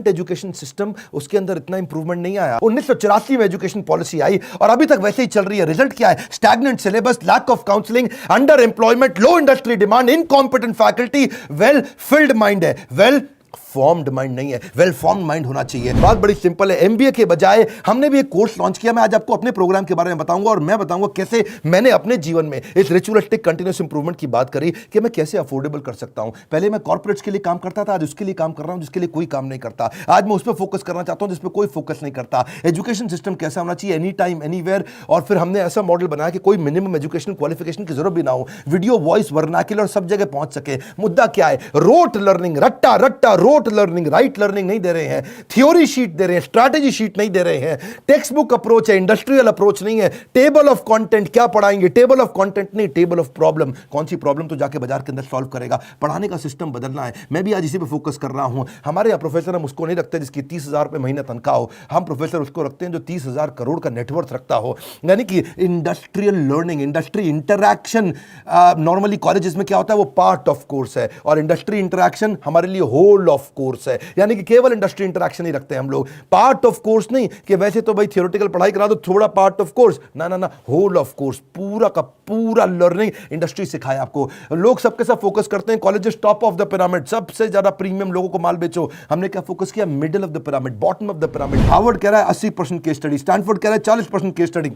Current education system, उसके अंदर इतना इंप्रूवमेंट नहीं आया। 1984 में एजुकेशन पॉलिसी आई और अभी तक वैसे ही चल रही है। रिजल्ट क्या है? Stagnant syllabus, lack of counselling, underemployment, low industry demand, incompetent faculty, well filled mind है, वेल फॉर्म्ड माइंड नहीं है, वेल फॉर्म्ड माइंड होना चाहिए। बात बड़ी सिंपल है, एमबीए के बजाय हमने भी एक कोर्स लॉन्च किया। मैं आज आपको अपने प्रोग्राम के बारे में बताऊंगा और मैं बताऊंगा कैसे मैंने अपने जीवन में इस रिचुअलिस्टिक कंटीन्यूअस इंप्रूवमेंट की बात करी कि मैं कैसे अफोर्डेबल कर सकता हूं। पहले मैं कॉर्पोरेट्स के लिए काम करता था, आज उसके लिए काम कर रहा हूं जिसके लिए कोई काम नहीं करता। आज मैं उस पर फोकस करना चाहता हूं जिस पर कोई फोकस नहीं करता। एजुकेशन सिस्टम कैसा होना चाहिए, एनी टाइम एनीवेयर। और फिर हमने ऐसा मॉडल बनाया कि कोई मिनिमम एजुकेशन क्वालिफिकेशन की जरूरत भी ना हो, वीडियो, वॉइस, वर्नाक्युलर सब जगह पहुंच सके। मुद्दा क्या है? रोट लर्निंग, रट्टा रट्टा रोट लर्निंग, राइट लर्निंग नहीं दे रहे हैं, थ्योरी शीट दे रहे हैं, स्ट्रैटेजी शीट नहीं दे रहे हैं, टेक्स्ट बुक अप्रोच है, इंडस्ट्रियल अप्रोच नहीं है। टेबल ऑफ कंटेंट क्या पढ़ाएंगे? टेबल ऑफ कंटेंट नहीं, टेबल ऑफ प्रॉब्लम। कौन सी प्रॉब्लम तो जाके बाजार के अंदर सॉल्व करेगा। पढ़ाने का सिस्टम बदलना है। मैं भी आज इसी पे फोकस कर रहा हूं। हमारे यहाँ प्रोफेसर हम उसको नहीं रखते जिसकी 30,000 रुपए महीना तनख्वाह हो। हम प्रोफेसर उसको रखते हैं जो 30,000 करोड़ का नेटवर्थ रखता हो। यानी कि industrial learning, industry interaction. Normally colleges में क्या होता है, वो पार्ट ऑफ कोर्स है, और इंडस्ट्री इंटरैक्शन हमारे लिए होल ऑफ कोर्स है। यानी कि केवल इंडस्ट्री इंटरैक्शन ही रखते हैं हम लोग, पार्ट ऑफ कोर्स नहीं कि वैसे तो भाई थियोरेटिकल पढ़ाई करा दो, थोड़ा पार्ट ऑफ कोर्स, ना ना ना, होल ऑफ कोर्स, पूरा का पूरा लर्निंग इंडस्ट्री सिखाए आपको। लोग सबके सब फोकस करते हैं colleges top of the pyramid, सबसे ज्यादा प्रीमियम लोगों को माल बेचो। हमने क्या फोकस किया? Middle of the pyramid, bottom of the pyramid. Harvard कह रहा है 80% केस स्टडी, स्टैनफोर्ड कह रहा है 40% केस स्टडी,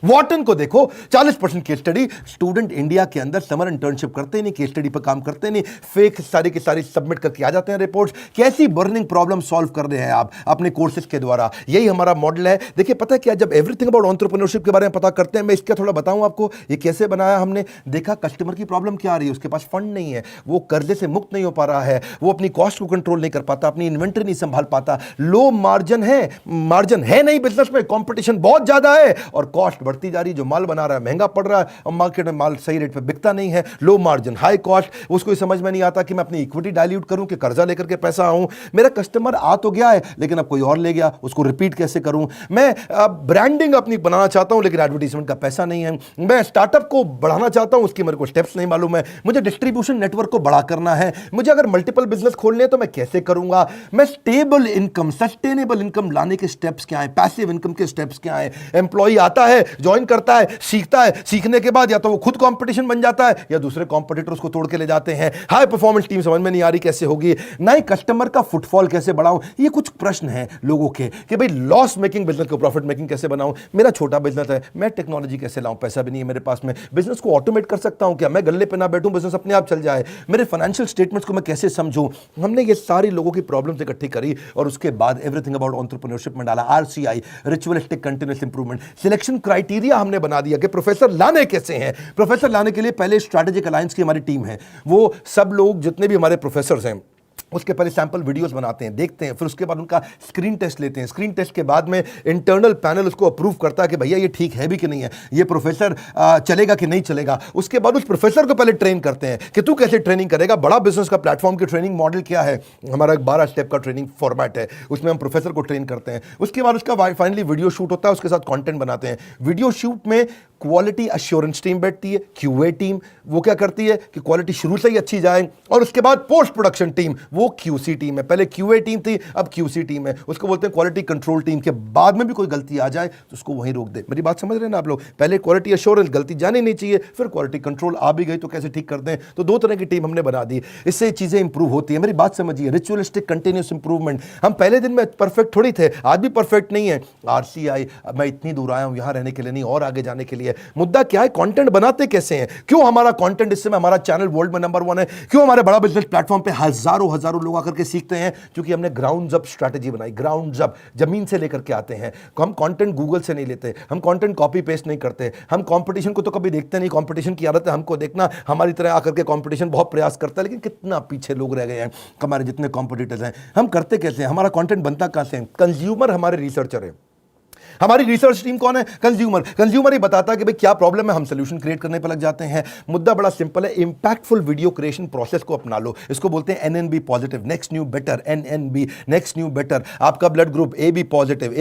वॉटन को देखो 40% केस स्टडी। स्टूडेंट इंडिया के अंदर समर इंटर्नशिप करते नहीं, केस स्टडी पर काम करते नहीं, फेक सारी की सारी सबमिट करके आ जाते हैं रिपोर्ट्स। कैसी बर्निंग प्रॉब्लम सॉल्व कर रहे हैं आप अपने कोर्सेज के द्वारा? यही हमारा मॉडल है। देखिए पता है क्या, जब एवरीथिंग अबाउट एंटरप्रेन्योरशिप के बारे में पता करते हैं, मैं इसका थोड़ा बताऊं आपको ये कैसे बनाया हमने। देखा कस्टमर की प्रॉब्लम क्या आ रही है, उसके पास फंड नहीं है, वो कर्जे से मुक्त नहीं हो पा रहा है, वो अपनी कॉस्ट को कंट्रोल नहीं कर पाता, अपनी इन्वेंटरी नहीं संभाल पाता, लो मार्जिन है नहीं बिजनेस में, कॉम्पिटिशन बहुत ज्यादा है और कॉस्ट बढ़ती जा रही, जो माल बना रहा है महंगा पड़ रहा है और मार्केट में माल सही रेट पे बिकता नहीं है, लो मार्जिन हाई कॉस्ट। उसको समझ में नहीं आता कि मैं अपनी इक्विटी डाइल्यूट करूं कि कर्जा लेकर के पैसा आऊं। मेरा कस्टमर आ तो गया है लेकिन अब कोई और ले गया, उसको रिपीट कैसे करूं। मैं ब्रांडिंग अपनी बनाना चाहता हूं लेकिन एडवर्टाइजमेंट का पैसा नहीं है। मैं स्टार्टअप को बढ़ाना चाहता हूं, उसकी मेरे को स्टेप्स नहीं मालूम है। मुझे डिस्ट्रीब्यूशन नेटवर्क को बड़ा करना है, मुझे अगर मल्टीपल बिजनेस खोलने हैं तो मैं कैसे करूंगा। मैं स्टेबल इनकम, सस्टेनेबल इनकम लाने के स्टेप्स क्या है, पैसिव इनकम के स्टेप्स क्या है। एम्प्लॉय आता है, ज्वाइन करता है, सीखता है, सीखने के बाद या तो वो खुद कंपटीशन बन जाता है या दूसरे कंपटीटर उसको तोड़ के ले जाते हैं। हाई परफॉर्मेंस टीम समझ में नहीं आ रही कैसे होगी, ना ही कस्टमर का फुटफॉल कैसे बढ़ाऊं। ये कुछ प्रश्न हैं लोगों के कि भाई लॉस मेकिंग बिजनेस को प्रॉफिट मेकिंग कैसे बनाऊं। मेरा छोटा बिजनेस है, मैं टेक्नोलॉजी कैसे लाऊं, पैसा भी नहीं है मेरे पास में। बिजनेस को ऑटोमेट कर सकता हूं क्या, मैं गल्ले पे ना बैठूं, बिजनेस अपने आप चल जाए। मेरे फाइनेंशियल स्टेटमेंट्स को मैं कैसे समझूं। हमने ये सारी लोगों की प्रॉब्लम्स इकट्ठी करी और उसके बाद एवरीथिंग अबाउट एंटरप्रेन्योरशिप में डाला। RCI, ritualistic continuous improvement. Selection criteria हमने बना दिया कि प्रोफेसर लाने कैसे हैं। प्रोफेसर लाने के लिए पहले स्ट्रैटेजिक अलायंस की हमारी टीम है, वो सब लोग जितने भी हमारे प्रोफेसर्स हैं उसके पहले सैंपल वीडियोस बनाते हैं, देखते हैं, फिर उसके बाद उनका स्क्रीन टेस्ट लेते हैं। स्क्रीन टेस्ट के बाद में इंटरनल पैनल उसको अप्रूव करता है कि भैया ये ठीक है भी कि नहीं है, ये प्रोफेसर चलेगा कि नहीं चलेगा। उसके बाद उस प्रोफेसर को पहले ट्रेन करते हैं कि तू कैसे ट्रेनिंग करेगा। बड़ा बिजनेस का प्लेटफॉर्म की ट्रेनिंग मॉडल क्या है, हमारा एक 12 स्टेप का ट्रेनिंग फॉर्मेट है, उसमें हम प्रोफेसर को ट्रेन करते हैं। उसके बाद उसका फाइनली वीडियो शूट होता है, उसके साथ कॉन्टेंट बनाते हैं। वीडियो शूट में क्वालिटी अश्योरेंस टीम बैठती है, क्यूए टीम, वो क्या करती है कि क्वालिटी शुरू से ही अच्छी जाए। और उसके बाद पोस्ट प्रोडक्शन टीम, वो क्यूसी टीम है। पहले क्यूए टीम थी, अब क्यूसी टीम है, उसको बोलते हैं क्वालिटी कंट्रोल टीम। के बाद में भी कोई गलती आ जाए तो उसको वहीं रोक दे। मेरी बात समझ रहे हैं ना आप लोग। पहले क्वालिटी अश्योरेंस, गलती जानी नहीं चाहिए, फिर क्वालिटी कंट्रोल, आ भी गई तो कैसे ठीक कर दें। तो दो तरह की टीम हमने बना दी, इससे चीजें इंप्रूव होती है। मेरी बात समझिए, रिचुअलिस्टिक कंटिन्यूअस इंप्रूवमेंट। हम पहले दिन में परफेक्ट थोड़ी थे, आज भी परफेक्ट नहीं है। आरसीआई, मैं इतनी दूर आया हूं यहां रहने के लिए नहीं, और आगे जाने के लिए। मुद्दा क्या है, कंटेंट बनाते कैसे हैं। क्यों हमारा कंटेंट, इससे हमारा चैनल वर्ल्ड में नंबर 1 है। क्यों हमारे बड़ा बिजनेस प्लेटफॉर्म पे हजारों लोग आकर के सीखते हैं, क्योंकि हमने ग्राउंड अप स्ट्रेटजी बनाई। ग्राउंड अप, जमीन से लेकर के आते हैं। हम कंटेंट गूगल से नहीं लेते, हम कंटेंट कॉपी पेस्ट नहीं करते। हम कंपटीशन को तो कभी देखते नहीं, कंपटीशन की आदत है हमको देखना। हमारी तरह आकर के कंपटीशन बहुत प्रयास करता है, लेकिन कितना पीछे लोग रह गए हैं हमारे जितने कॉम्पिटिटर्स हैं। हम करते कैसे हैं, हमारा कंटेंट बनता कहां से है। कंज्यूमर हमारे रिसर्चर है। हमारी रिसर्च टीम कौन है? कंज्यूमर ही बताता है कि भाई क्या प्रॉब्लम है, हम सोल्यूशन क्रिएट करने पर लग जाते हैं। मुद्दा बड़ा सिंपल है, इंपैक्टफुल वीडियो क्रिएशन प्रोसेस को अपना लो। इसको बोलते हैं NNB positive, next new better, NNB next new better. आपका blood group A B positive,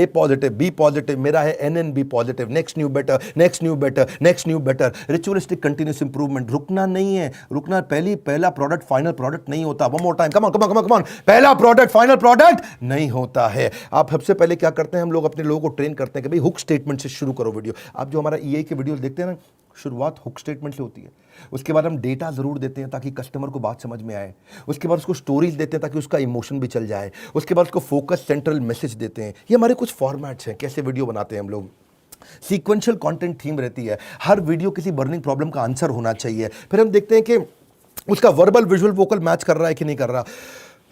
B positive, मेरा है NNB positive, next new better, next new better, next new better. Ritualistic continuous improvement, रुकना नहीं है, रुकना पहला प्रोडक्ट फाइनल प्रोडक्ट नहीं होता। One more time, come on, पहला प्रोडक्ट फाइनल प्रोडक्ट नहीं होता है। आप सबसे पहले क्या करते हैं, हम लोग अपने लोगों को ट्रेन करते हैं कि भाई हुक स्टेटमेंट से शुरू करो वीडियो। आप जो हमारा ईआई के वीडियो देखते हैं ना, शुरुआत हुक स्टेटमेंट से होती है। उसके बाद हम डेटा जरूर देते हैं ताकि कस्टमर को बात समझ में आए। उसके बाद उसको स्टोरीज देते हैं ताकि उसका इमोशन भी चल जाए। उसके बाद उसको फोकस सेंट्रल मैसेज देते हैं। ये हमारे कुछ फॉर्मेट्स हैं कैसे वीडियो बनाते हैं हम लोग। सीक्वेंशियल कंटेंट थीम रहती है, हर वीडियो किसी बर्निंग प्रॉब्लम का आंसर होना चाहिए। फिर हम देखते हैं कि उसका वर्बल विजुअल वोकल मैच कर रहा है कि नहीं कर रहा,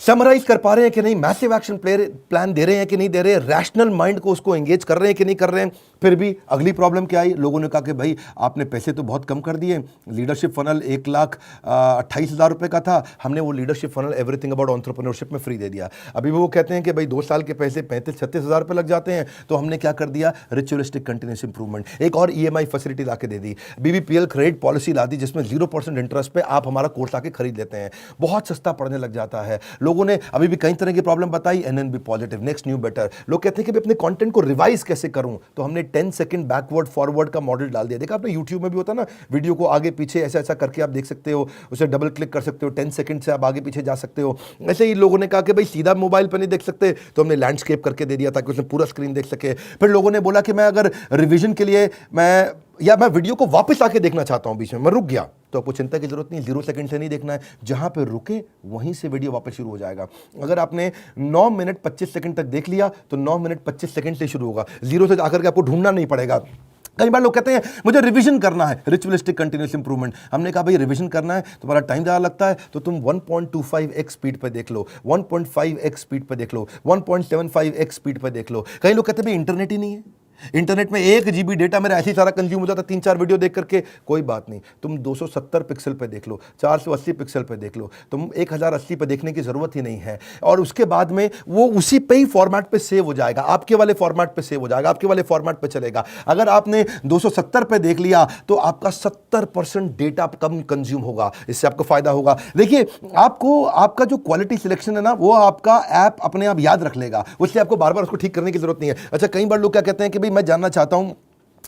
समराइज कर पा रहे हैं कि नहीं, मैसिव एक्शन प्लान दे रहे हैं कि नहीं दे रहे, रैशनल माइंड को उसको एंगेज कर रहे हैं कि नहीं कर रहे हैं। फिर भी अगली प्रॉब्लम क्या आई, लोगों ने कहा कि भाई आपने पैसे तो बहुत कम कर दिए, लीडरशिप फनल 1,28,000 रुपए का था, हमने वो leadership funnel everything about entrepreneurship में फ्री दे दिया। अभी वो कहते हैं कि भाई 2 साल के पैसे 35-36,000 रुपए लग जाते हैं। तो हमने क्या कर दिया, रिचुअलिस्टिक कंटिन्यूस इंप्रूवमेंट, एक और ईएमआई फैसिलिटी ला के दे दी, बीबीपीएल क्रेडिट पॉलिसी ला दी जिसमें 0% इंटरेस्ट पे आप हमारा कोर्स आके खरीद लेते हैं। बहुत सस्ता पड़ने लग जाता है। लोगों ने अभी भी कई तरह की प्रॉब्लम बताई, NNB positive, next new better. लोग कहते हैं कि अपने कंटेंट को रिवाइज कैसे करूं, तो हमने 10 सेकंड बैकवर्ड फॉरवर्ड का मॉडल डाल दिया। देखा आपने यूट्यूब में भी होता ना, वीडियो को आगे पीछे ऐसा ऐसा करके आप देख सकते हो, उसे डबल क्लिक कर सकते हो, 10 सेकंड से आप आगे पीछे जा सकते हो। ऐसे ही लोगों ने कहा कि भाई सीधा मोबाइल पर नहीं देख सकते, तो हमने लैंडस्केप करके दे दिया ताकि उसमें पूरा स्क्रीन देख सके। फिर लोगों ने बोला कि मैं अगर रिवीजन के लिए मैं वीडियो को वापस आके देखना चाहता हूं, बीच में मैं रुक गया, तो आपको चिंता की जरूरत नहीं, 0 सेकंड से नहीं देखना है, जहां पे रुके वहीं से वीडियो वापस शुरू हो जाएगा। अगर आपने 9 मिनट 25 सेकंड तक देख लिया तो 9 मिनट 25 सेकंड से शुरू होगा, 0 से आकर के आपको ढूंढना नहीं पड़ेगा। कई बार लोग कहते हैं मुझे रिवीजन करना है, रिचुअलिस्टिक कंटिन्यूअस इंप्रूवमेंट। हमने कहा भाई रिवीजन करना है, तुम्हारा टाइम ज़्यादा लगता है तो तुम 1.25x स्पीड पे देख लो, 1.5x स्पीड पे देख लो, 1.75x स्पीड पे देख लो। कई लोग कहते हैं भाई इंटरनेट ही नहीं है, इंटरनेट में 1 GB डेटा मेरा ऐसे ही सारा कंज्यूम हो जाता है 3-4 वीडियो देख करके। कोई बात नहीं, तुम 270 पिक्सल पे देख लो, 480 पिक्सल पे देख लो, तुम 1080 पे देखने की जरूरत ही नहीं है। और उसके बाद में वो उसी पे ही फॉर्मेट पे सेव हो जाएगा, आपके वाले फॉर्मेट पे सेव हो जाएगा, आपके वाले फॉर्मेट पे चलेगा। अगर आपने 270 पे देख लिया तो आपका 70% डेटा कम कंज्यूम होगा, इससे आपको फायदा होगा। देखिए आपको आपका जो क्वालिटी सिलेक्शन है ना, वो आपका ऐप अपने आप याद रख लेगा, उससे आपको बार बार उसको ठीक करने की जरूरत नहीं है। अच्छा, कई बार लोग क्या कहते हैं कि भाई मैं जानना चाहता हूं,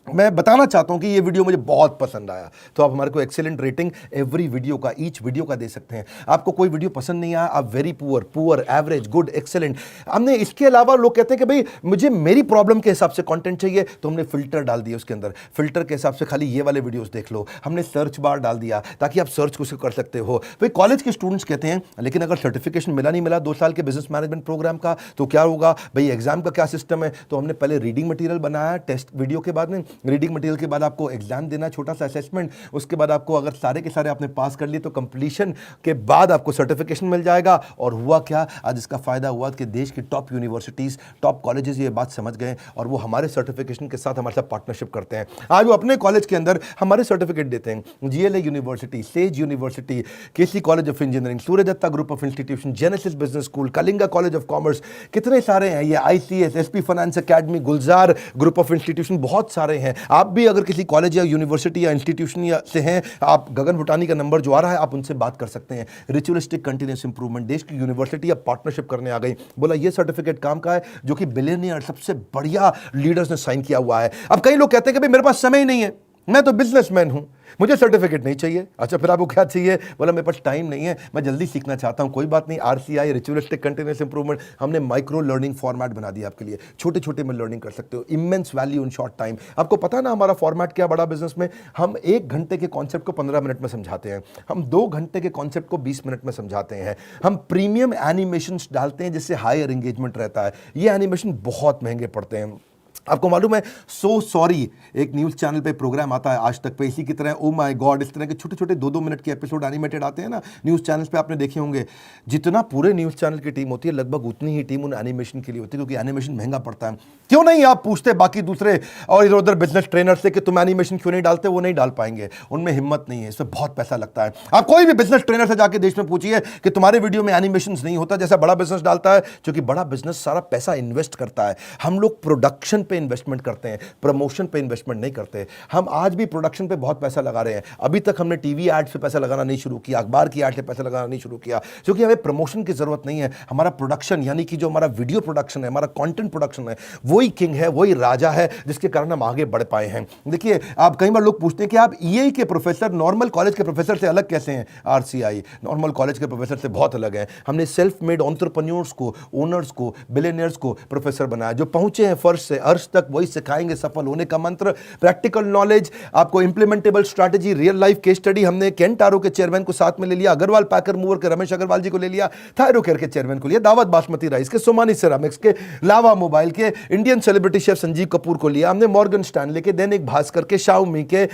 मैं बताना चाहता हूं कि ये वीडियो मुझे बहुत पसंद आया, तो आप हमारे को एक्सीलेंट रेटिंग एवरी वीडियो का, ईच वीडियो का दे सकते हैं। आपको कोई वीडियो पसंद नहीं आया, आप very poor, average, good, excellent. हमने इसके अलावा लोग कहते हैं कि भाई मुझे मेरी प्रॉब्लम के हिसाब से कंटेंट चाहिए, तो हमने फिल्टर डाल दिया उसके अंदर, फिल्टर के हिसाब से खाली ये वाले वीडियोस देख लो। हमने सर्च बार डाल दिया ताकि आप सर्च कुछ कर सकते हो। भाई कॉलेज के स्टूडेंट्स कहते हैं लेकिन अगर सर्टिफिकेशन मिला नहीं मिला 2 साल के बिजनेस मैनेजमेंट प्रोग्राम का, तो क्या होगा भाई, एग्जाम का क्या सिस्टम है। तो हमने पहले रीडिंग मटेरियल बनाया, टेस्ट वीडियो के बाद में रीडिंग मटेरियल के बाद आपको एग्जाम देना, छोटा सा असेसमेंट, उसके बाद आपको अगर सारे के सारे आपने पास कर लिए तो कंप्लीशन के बाद आपको सर्टिफिकेशन मिल जाएगा। और हुआ क्या, आज इसका फायदा हुआ कि देश की टॉप यूनिवर्सिटीज, टॉप कॉलेजेस ये बात समझ गए और वो हमारे सर्टिफिकेशन के साथ हमारे साथ पार्टनरशिप करते हैं। आज वो अपने कॉलेज के अंदर हमारे सर्टिफिकेट देते हैं। GLA university, Sage university, KC college of engineering, Surya Datta group of institution, Genesis business school, Kalinga college of commerce, कितने सारे हैं ये, ICS, SP finance academy, Gulzar group of institution, बहुत सारे हैं। आप भी अगर किसी कॉलेज या यूनिवर्सिटी या इंस्टीट्यूशन से हैं, आप गगन भुटानी का नंबर जो आ रहा है आप उनसे बात कर सकते हैं। रिचुअलिस्टिक कंटिन्यूअस इंप्रूवमेंट, देश की यूनिवर्सिटी अब पार्टनरशिप करने आ गई। बोला ये सर्टिफिकेट काम का है जो कि बिलियनियर सबसे बढ़िया लीडर्स ने साइन किया हुआ है। अब कई लोग कहते हैं कि भाई मेरे पास समय ही नहीं है, मैं तो बिजनेसमैन हूं, मुझे सर्टिफिकेट नहीं चाहिए। अच्छा, फिर आपको क्या चाहिए? बोला मेरे पास टाइम नहीं है, मैं जल्दी सीखना चाहता हूं। कोई बात नहीं, आरसीआई, रिचुअलिस्टिक कंटिन्यूअस इंप्रूवमेंट, हमने माइक्रो लर्निंग फॉर्मेट बना दिया आपके लिए। छोटे छोटे में लर्निंग कर सकते हो, immense value in short time. आपको पता ना हमारा फॉर्मेट क्या, बड़ा बिजनेस में हम 1 घंटे के कॉन्सेप्ट को 15 मिनट में समझाते हैं, हम 2 घंटे के कॉन्सेप्ट को 20 मिनट में समझाते हैं, हम प्रीमियम एनिमेशन डालते हैं जिससे हायर एंगेजमेंट रहता है। ये एनिमेशन बहुत महंगे पड़ते हैं। आपको मालूम है, सो सॉरी एक न्यूज़ चैनल पे प्रोग्राम आता है आज तक पे, इसी की तरह ओ माय गॉड, इस तरह के छोटे छोटे 2-2 मिनट के एपिसोड एनिमेटेड आते हैं ना न्यूज़ चैनल्स पे, आपने देखे होंगे। जितना पूरे न्यूज़ चैनल की टीम होती है लगभग उतनी ही टीम उन एनिमेशन के लिए होती है, क्योंकि एनिमेशन महंगा पड़ता है। क्यों नहीं आप पूछते बाकी दूसरे और इधर उधर बिजनेस ट्रेनर से कि तुम एनिमेशन क्यों नहीं डालते, वो नहीं डाल पाएंगे, उनमें हिम्मत नहीं है, इसमें बहुत पैसा लगता है। आप कोई भी बिजनेस ट्रेनर से जाके देश में पूछिए कि तुम्हारे वीडियो में एनिमेशन नहीं होता जैसा बड़ा बिजनेस डालता है, क्योंकि बड़ा बिजनेस सारा पैसा इन्वेस्ट करता है। हम लोग प्रोडक्शन पे पे इन्वेस्टमेंट करते हैं, प्रमोशन पे इन्वेस्टमेंट नहीं करते। हम आज भी प्रोडक्शन पे बहुत पैसा लगा रहे हैं। अभी तक हमने टीवी एड्स पे पैसा लगाना नहीं शुरू किया, अखबार की एड पे पैसा लगाना नहीं शुरू किया, क्योंकि हमें प्रमोशन की जरूरत नहीं है। हमारा प्रोडक्शन यानी कि जो हमारा वीडियो प्रोडक्शन है, हमारा कंटेंट प्रोडक्शन है, वही किंग है, वही राजा है, जिसके कारण हम आगे बढ़ पाए हैं। देखिए, आप कई बार लोग पूछते हैं कि आप ईए के प्रोफेसर नॉर्मल कॉलेज के प्रोफेसर से अलग कैसे हैं? आरसीआई नॉर्मल कॉलेज के प्रोफेसर से बहुत अलग है। हमने सेल्फ मेड एंटरप्रेन्योर्स को, ओनर्स को, बिलियनियर्स को प्रोफेसर बनाया, जो पहुंचे हैं फर्श से अर्श तक, वही सिखाएंगे सफल होने का मंत्र, प्रैक्टिकल नॉलेज, आपको implementable strategy, real life case study. हमने केंटारो के चेयरमैन को साथ में ले लिया, अग्रवाल पैकर मूवर के रमेश अग्रवाल जी को ले लिया, थायरोकेयर के चेयरमैन को लिया, दावत बासमती राइस के, सोमानी सिरामिक्स के, लावा मोबाइल के, Indian celebrity chef Sanjeev Kapoor को लिया हमने, मॉर्गन स्टैनले के, दैनिक भास्कर के, शाओमी के,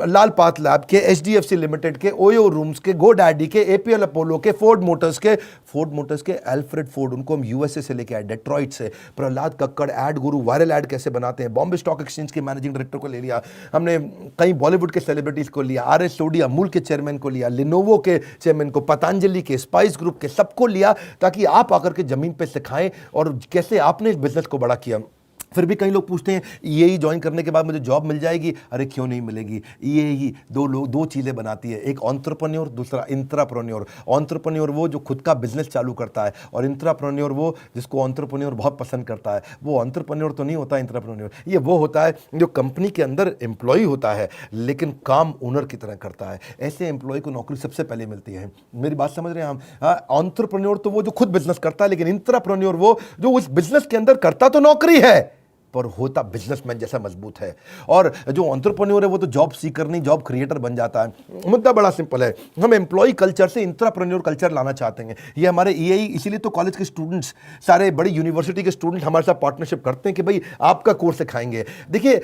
लाल पात लैब के, एचडीएफसी लिमिटेड के, ओयो रूम्स के, गोडैडी के, एपीएल अपोलो के, फोर्ड मोटर्स के एल्फ्रेड फोर्ड, उनको हम यूएसए से लेके आए, डेट्रॉइट से। प्रहलाद कक्कड़ एड गुरु, वायरल एड कैसे बनाते हैं, बॉम्बे स्टॉक एक्सचेंज के मैनेजिंग डायरेक्टर को ले लिया हमने, कई बॉलीवुड के सेलिब्रिटीज को लिया, आरएस सोडी अमूल के चेयरमैन को लिया, लिनोवो के चेयरमैन को, पतंजलि के, स्पाइस ग्रुप के, सबको लिया, ताकि आप आकर के जमीन पे सिखाएं और कैसे आपने इस बिजनेस को बड़ा किया। फिर भी कई लोग पूछते हैं ईएई ज्वाइन करने के बाद मुझे जॉब मिल जाएगी? अरे क्यों नहीं मिलेगी। ईएई दो चीज़ें बनाती है, एक एंटरप्रेन्योर, दूसरा इंट्राप्रेन्योर। एंटरप्रेन्योर वो जो खुद का बिजनेस चालू करता है, और इंट्राप्रेन्योर वो जिसको एंटरप्रेन्योर बहुत पसंद करता है। वो एंटरप्रेन्योर तो नहीं होता इंट्राप्रेन्योर, ये वो होता है जो कंपनी के अंदर एम्प्लॉय होता है लेकिन काम ओनर की तरह करता है। ऐसे एम्प्लॉय को नौकरी सबसे पहले मिलती है। मेरी बात समझ रहे हैं हम? एंटरप्रेन्योर तो वो जो खुद बिजनेस करता है, लेकिन इंट्राप्रेन्योर वो जो उस बिजनेस के अंदर करता तो नौकरी है पर होता बिजनेसमैन जैसा मजबूत है। और जो एंटरप्रेन्योर है वो तो जॉब सीकर नहीं, जॉब क्रिएटर बन जाता है। मुद्दा बड़ा सिंपल है, हम एम्प्लॉय कल्चर से इंट्राप्रेन्योर कल्चर लाना चाहते हैं। ये हमारे ईएई, इसीलिए तो कॉलेज के स्टूडेंट्स, सारे बड़ी यूनिवर्सिटी के स्टूडेंट हमारे साथ पार्टनरशिप करते हैं कि भाई आपका कोर्स सिखाएंगे। देखिए,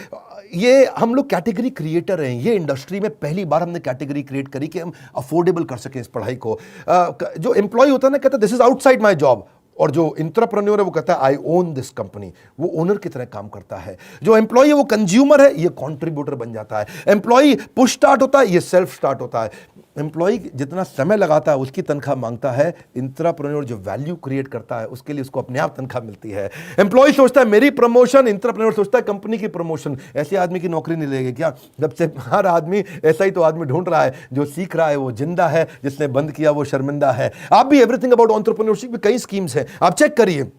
ये हम लोग कैटेगरी क्रिएटर हैं। ये इंडस्ट्री में पहली बार हमने कैटेगरी क्रिएट करी कि हम अफोर्डेबल कर सकें इस पढ़ाई को। जो एम्प्लॉय होता है ना, कहता है this is outside my job, और जो इंट्राप्रेन्योर है वो कहता है आई ओन दिस कंपनी, वो ओनर की तरह काम करता है। जो एम्प्लॉय है वो कंज्यूमर है, ये कंट्रीब्यूटर बन जाता है। एम्प्लॉय पुश स्टार्ट होता है, ये सेल्फ स्टार्ट होता है। एम्प्लॉय जितना समय लगाता है उसकी तनख्वाह मांगता है, इंट्राप्रेन्योर जो वैल्यू क्रिएट करता है उसके लिए उसको अपने आप तनख्वाह मिलती है। एम्प्लॉय सोचता है मेरी प्रमोशन, इंट्राप्रेन्योर सोचता है कंपनी की प्रमोशन। ऐसे आदमी की नौकरी नहीं लगेगी क्या? जब से हर आदमी ऐसा ही तो आदमी ढूंढ रहा है, जो सीख रहा है वो जिंदा है, जिसने बंद किया वो शर्मिंदा है। आप भी एवरीथिंग अबाउट एंटरप्रेन्योरशिप में कई स्कीम्स हैं, आप चेक करिए।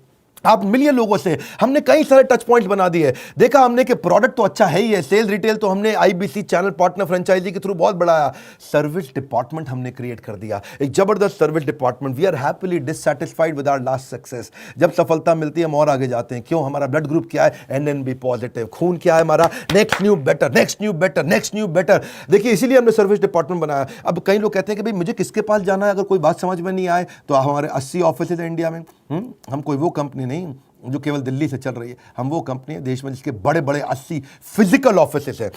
आप मिलिए लोगों से, हमने कई सारे टच पॉइंट्स बना दिए। देखा हमने कि प्रोडक्ट तो अच्छा है ही है, सेल रिटेल तो हमने आईबीसी चैनल पार्टनर फ्रेंचाइजी के थ्रू बहुत बढ़ाया। सर्विस डिपार्टमेंट हमने क्रिएट कर दिया, एक जबरदस्त service department. We are happily dissatisfied with our last success. जब सफलता मिलती है हम और आगे जाते हैं। क्यों? हमारा ब्लड ग्रुप क्या है? NNB positive. खून क्या है हमारा? Next new better, next new better, next new better. देखिए, इसीलिए हमने सर्विस डिपार्टमेंट बनाया। अब कई लोग कहते हैं कि भाई मुझे किसके पास जाना है अगर कोई बात समझ में नहीं आए? तो हमारे 80 ऑफिस है इंडिया में। हम कोई वो कंपनी नहीं जो केवल दिल्ली से चल रही है, हम वो कंपनी है देश में जिसके बड़े बड़े 80 फिजिकल ऑफिसेस हैं,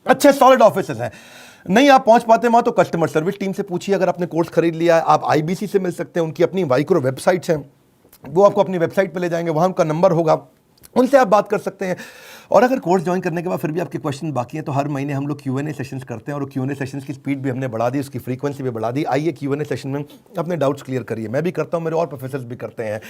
अच्छे सॉलिड ऑफिसेस हैं। नहीं आप पहुंच पाते वहां तो कस्टमर सर्विस टीम से पूछिए। अगर आपने कोर्स खरीद लिया है, आप आईबीसी से मिल सकते हैं, उनकी अपनी माइक्रो वेबसाइट्स हैं, वो आपको अपनी वेबसाइट पे ले जाएंगे, वहां उनका नंबर होगा, उनसे आप बात कर सकते हैं। और अगर कोर्स ज्वाइन करने के बाद फिर भी आपके क्वेश्चन बाकी हैं तो हर महीने हम लोग Q&A सेशंस करते हैं, और Q&A सेशंस की स्पीड भी हमने बढ़ा दी, उसकी फ्रीक्वेंसी भी बढ़ा दी। आइए Q&A सेशन में अपने डाउट्स क्लियर करिए। मैं भी करता हूं, मेरे और प्रोफेसर्स भी करते हैं।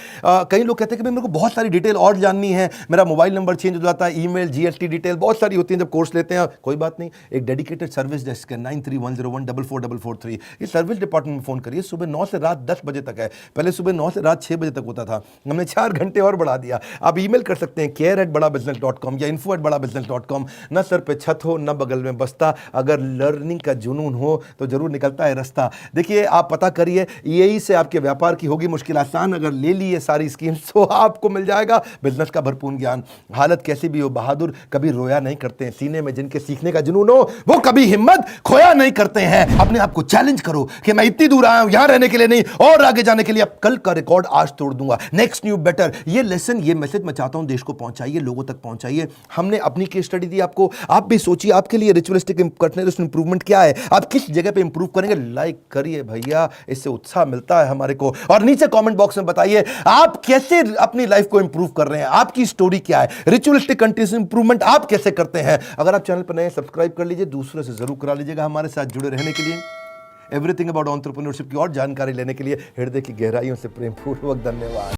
कई लोग कहते हैं कि भाई मेरे को बहुत सारी डिटेल और जाननी है, मेरा मोबाइल नंबर चेंज हो जाता है, ईमेल, GST डिटेल बहुत सारी होती है जब कोर्स लेते हैं। कोई बात नहीं, एक डेडिकेटेड सर्विस डेस्क है 9310144443। ये सर्विस डिपार्टमेंट में फ़ोन करिए। सुबह 9 से रात 10 बजे तक है, पहले सुबह 9 से रात 6 बजे तक होता था, हमने 4 घंटे और बढ़ा दिया। आप ईमेल कर सकते हैं care@badabusiness.com या info@badabusiness.com। न सर पे छत हो न बगल में बस्ता, अगर लर्निंग का जुनून हो तो जरूर निकलता है रास्ता। देखिए, आप पता करिए, ईएई से आपके व्यापार की होगी मुश्किल आसान। अगर ले ली ये सारी स्कीम्स तो आपको मिल जाएगा बिजनेस का भरपूर ज्ञान। हालत कैसी भी हो, बहादुर कभी रोया नहीं करते हैं। सीने में जिनके सीखने का जुनून हो वो कभी हिम्मत खोया नहीं करते हैं। अपने आप को चैलेंज करो कि मैं इतनी दूर आया हूं यहां रहने के लिए नहीं, और आगे जाने के लिए। अब कल का रिकॉर्ड आज तोड़ दूंगा, नेक्स्ट न्यू बेटर। ये लेसन, ये मैसेज मैं चाहता हूं देश को पहुंचाइए, लोगों तक पहुंचाइए। हमने अपनी केस स्टडी दी आपको, आप भी सोचिए आपके लिए रिचुअलिस्टिक कंटीन्यूअस इंप्रूवमेंट क्या है, आप किस जगह पे इंप्रूव करेंगे। लाइक करिए भैया, इससे उत्साह मिलता है हमारे को। और नीचे कमेंट बॉक्स में बताइए आप कैसे अपनी लाइफ को इंप्रूव कर रहे हैं, आपकी स्टोरी क्या है, रिचुअलिस्टिक कंटीन्यूअस इंप्रूवमेंट आप कैसे करते हैं। अगर आप चैनल पर नए, सब्सक्राइब कर लीजिए, दूसरों से जरूर करा लीजिएगा। हमारे साथ जुड़े रहने के लिए, एवरीथिंग अबाउट एंटरप्रेन्योरशिप की और जानकारी लेने के लिए हृदय की गहराइयों से प्रेमपूर्वक धन्यवाद।